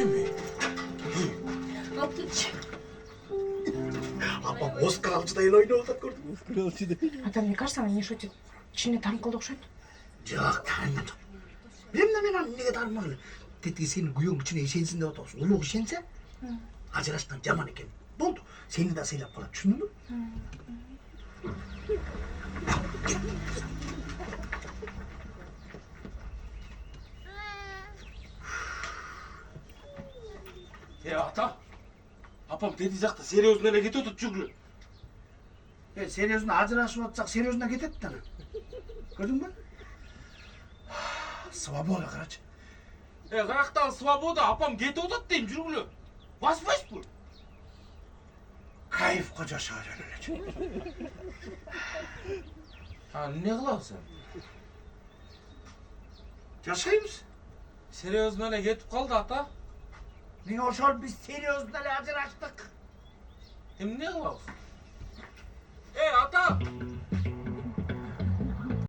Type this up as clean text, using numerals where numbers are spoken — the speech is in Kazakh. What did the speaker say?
mi? Ablaç. Apam Oskar alçıdayla oynuyorlar gördüm. Oskar alçıday. Адам, мне кажется, она не шутит. Içine там қылды ұқсайды. Жоқ, tanımadım. Benim nege tanımadım. Dedi senin kuyun içine işensin de otursun. Ulu işense, acıraştan caman eken. Boldu. Seni de seylap kalıp, düşündün mü? Ата, апам деди жақта серьезно эле кетип атат жүгүрү. Серьезно ажырашып атсак, серьезно кетет да. Көрдүң бü? Свобода, карачы. Карактагы свобода, апам кетип атат дейм жүргүлө. Баспайсызбы? Кайфқа жашаа элечи. Не кыласың? Жашаймыз. Серьезно эле кетип калды ата. Неге ошол биз серьезно эле ажыраштык? Эмне кылабыз? Ата!